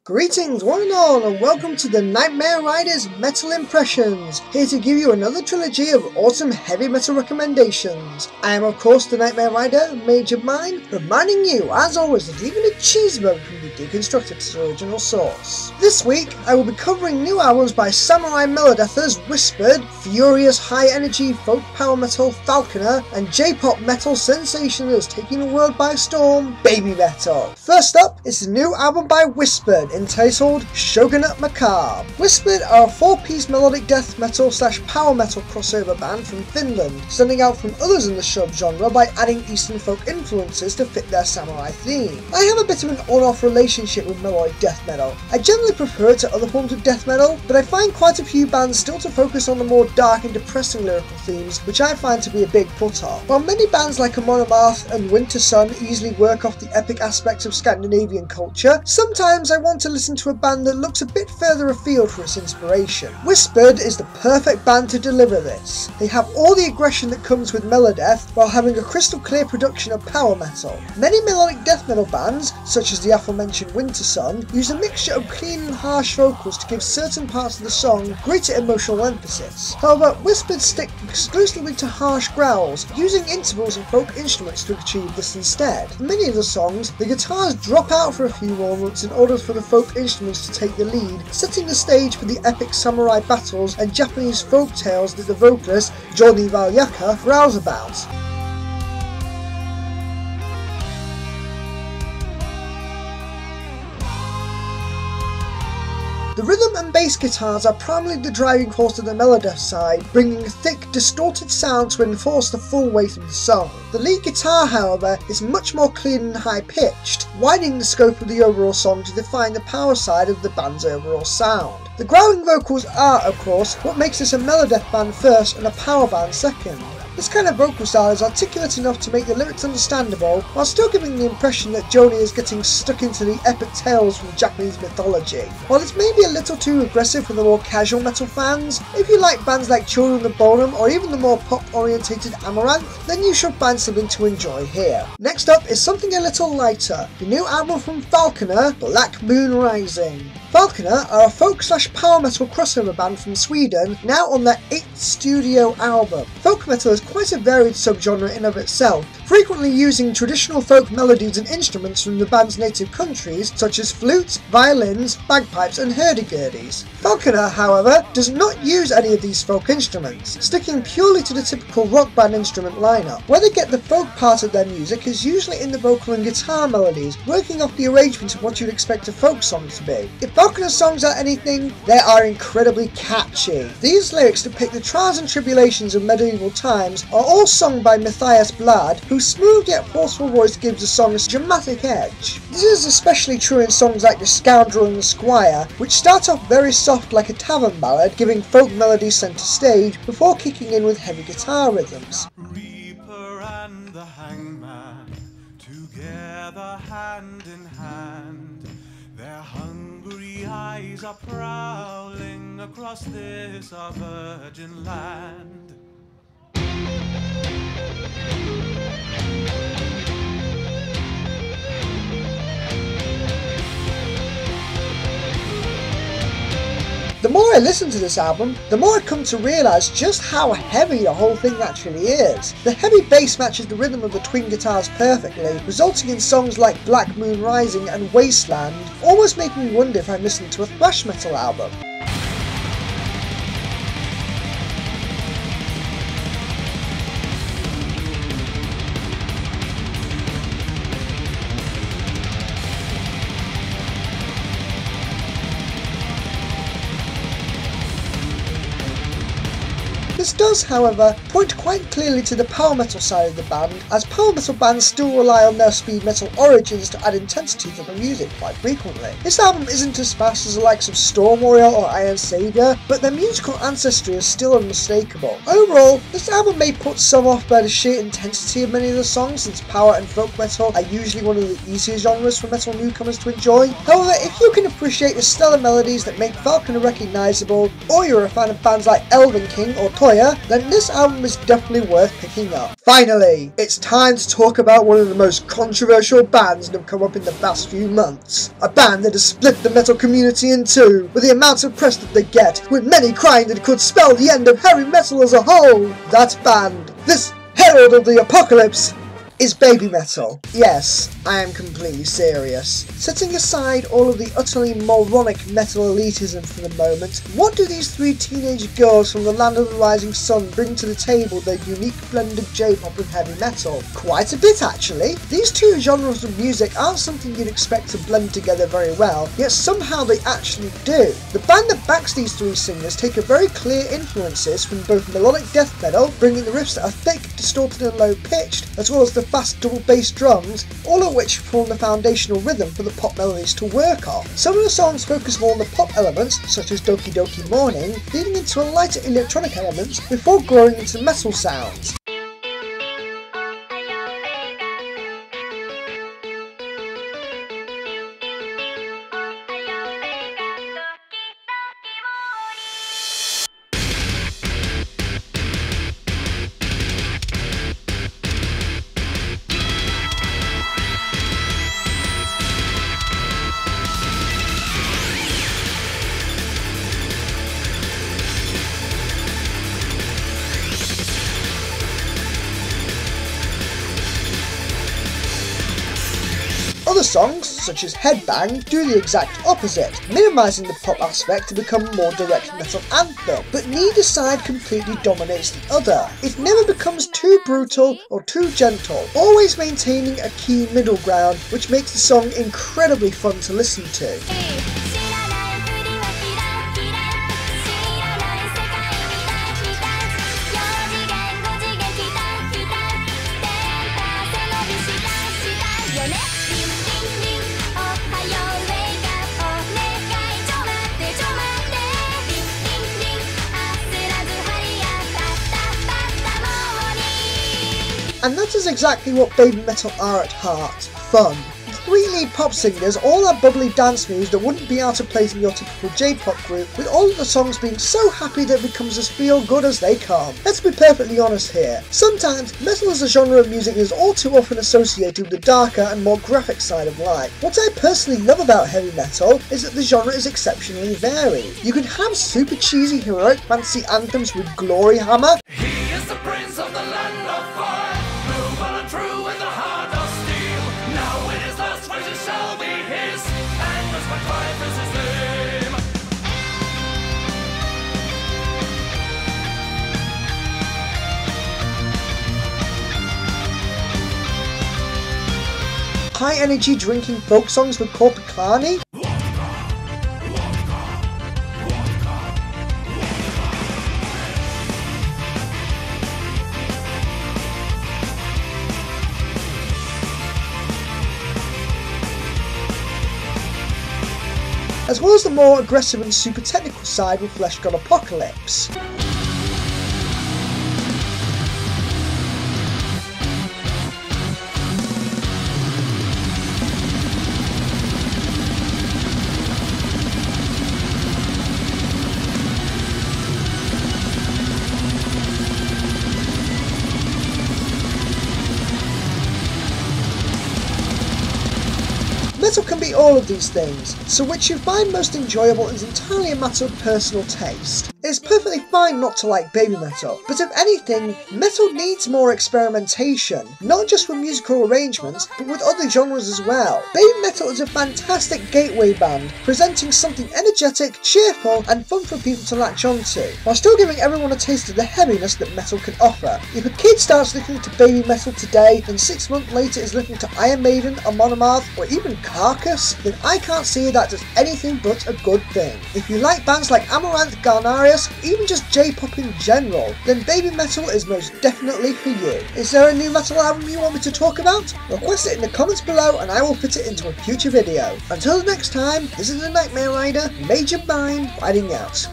Greetings one and all, and welcome to the Nightmare Riders Metal Impressions, here to give you another trilogy of awesome heavy metal recommendations. I am of course the Nightmare Rider, Major Mind, reminding you as always that even a cheeseburger can be deconstructed to its original source. This week I will be covering new albums by samurai melodethers Whispered, furious high energy folk power metal Falconer, and J-pop metal sensation that is taking the world by storm, Babymetal. First up is the new album by Whispered, entitled Shogunate Macabre. Whispered are a 4-piece melodic death metal / power metal crossover band from Finland, standing out from others in the subgenre by adding Eastern folk influences to fit their samurai theme. I have a bit of an on-off relationship with melodic death metal. I generally prefer it to other forms of death metal, but I find quite a few bands still to focus on the more dark and depressing lyrical themes, which I find to be a big put-off. While many bands like Monomath and Winter Sun easily work off the epic aspects of Scandinavian culture, sometimes I want to listen to a band that looks a bit further afield for its inspiration. Whispered is the perfect band to deliver this. They have all the aggression that comes with melodeath while having a crystal clear production of power metal. Many melodic death metal bands, such as the aforementioned Winter Sun, use a mixture of clean and harsh vocals to give certain parts of the song greater emotional emphasis. However, Whispered stick exclusively to harsh growls, using intervals and folk instruments to achieve this instead. In many of the songs, the guitars drop out for a few moments in order for the folk instruments to take the lead, setting the stage for the epic samurai battles and Japanese folk tales that the vocalist, Johnny Valyaka, growls about. The rhythm and bass guitars are primarily the driving force of the melodeath side, bringing a thick, distorted sound to enforce the full weight of the song. The lead guitar, however, is much more clean and high-pitched, widening the scope of the overall song to define the power side of the band's overall sound. The growling vocals are, of course, what makes this a melodeath band first and a power band second. This kind of vocal style is articulate enough to make the lyrics understandable, while still giving the impression that Joni is getting stuck into the epic tales from Japanese mythology. While it's maybe a little too aggressive for the more casual metal fans, if you like bands like Children of Bodom or even the more pop-orientated Amaranth, then you should find something to enjoy here. Next up is something a little lighter, the new album from Falconer, Black Moon Rising. Falconer are a folk / power metal crossover band from Sweden, now on their 8th studio album. Folk metal is quite a varied subgenre in of itself, frequently using traditional folk melodies and instruments from the band's native countries, such as flutes, violins, bagpipes and hurdy-gurdies. Falconer, however, does not use any of these folk instruments, sticking purely to the typical rock band instrument lineup. Where they get the folk part of their music is usually in the vocal and guitar melodies, working off the arrangement of what you'd expect a folk song to be. If Falconer songs are anything, they are incredibly catchy. These lyrics depict the trials and tribulations of medieval times are all sung by Matthias Blad, whose smooth yet forceful voice gives the song a dramatic edge. This is especially true in songs like the Scoundral and the Squire, which start off very soft like a tavern ballad, giving folk melodies centre stage before kicking in with heavy guitar rhythms. Reaper and the hangman, together hand in hand, their hungry eyes are prowling across this our virgin land. The more I listen to this album, the more I come to realise just how heavy the whole thing actually is. The heavy bass matches the rhythm of the twin guitars perfectly, resulting in songs like Black Moon Rising and Wasteland, almost making me wonder if I'm listening to a thrash metal album. This does, however, point quite clearly to the power metal side of the band, as power metal bands still rely on their speed metal origins to add intensity to the music quite frequently. This album isn't as fast as the likes of Storm Warrior or Iron Savior, but their musical ancestry is still unmistakable. Overall, this album may put some off by the sheer intensity of many of the songs, since power and folk metal are usually one of the easier genres for metal newcomers to enjoy. However, if you can appreciate the stellar melodies that make Falconer recognisable, or you're a fan of bands like Elven King or Toy Squire, then this album is definitely worth picking up. Finally, it's time to talk about one of the most controversial bands that have come up in the past few months. A band that has split the metal community in two, with the amount of press that they get, with many crying that it could spell the end of heavy metal as a whole. That band, this herald of the apocalypse, is Babymetal. Yes, I am completely serious. Setting aside all of the utterly moronic metal elitism for the moment, what do these three teenage girls from the land of the rising sun bring to the table with their unique blend of J-pop and heavy metal? Quite a bit actually. These two genres of music aren't something you'd expect to blend together very well, yet somehow they actually do. The band that backs these three singers take a very clear influences from both melodic death metal, bringing the riffs that are thick, distorted and low pitched, as well as the fast double bass drums, all of which form the foundational rhythm for the pop melodies to work off. Some of the songs focus more on the pop elements, such as Doki Doki Morning, leading into a lighter electronic elements before growing into metal sounds. Other songs, such as Headbang, do the exact opposite, minimising the pop aspect to become a more direct metal anthem, but neither side completely dominates the other. It never becomes too brutal or too gentle, always maintaining a key middle ground, which makes the song incredibly fun to listen to. And that is exactly what Babymetal are at heart, fun. The three lead pop singers all have bubbly dance moves that wouldn't be out of place in your typical J-pop group, with all of the songs being so happy that it becomes as feel good as they come. Let's be perfectly honest here. Sometimes, metal as a genre of music is all too often associated with the darker and more graphic side of life. What I personally love about heavy metal is that the genre is exceptionally varied. You can have super cheesy heroic fantasy anthems with Gloryhammer. He is the prince of the land of fire. True in the heart of steel. Now it is lost, but it shall be his. Angus, McFife is his name. High energy drinking folk songs with Korpiklaani. As well as the more aggressive and super technical side with Fleshgod Apocalypse. Metal can be all of these things, so which you find most enjoyable is entirely a matter of personal taste. It's perfectly fine not to like Babymetal, but if anything, metal needs more experimentation, not just with musical arrangements, but with other genres as well. Babymetal is a fantastic gateway band, presenting something energetic, cheerful, and fun for people to latch onto, while still giving everyone a taste of the heaviness that metal can offer. If a kid starts listening to Babymetal today, and 6 months later is listening to Iron Maiden, Amon Amarth, or even Carcass, then I can't see that as anything but a good thing. If you like bands like Amaranth, Garnarius, even just J-pop in general, then Babymetal is most definitely for you. Is there a new metal album you want me to talk about? Request it in the comments below and I will fit it into a future video. Until the next time, this is the Nightmare Rider, Major Mind, riding out.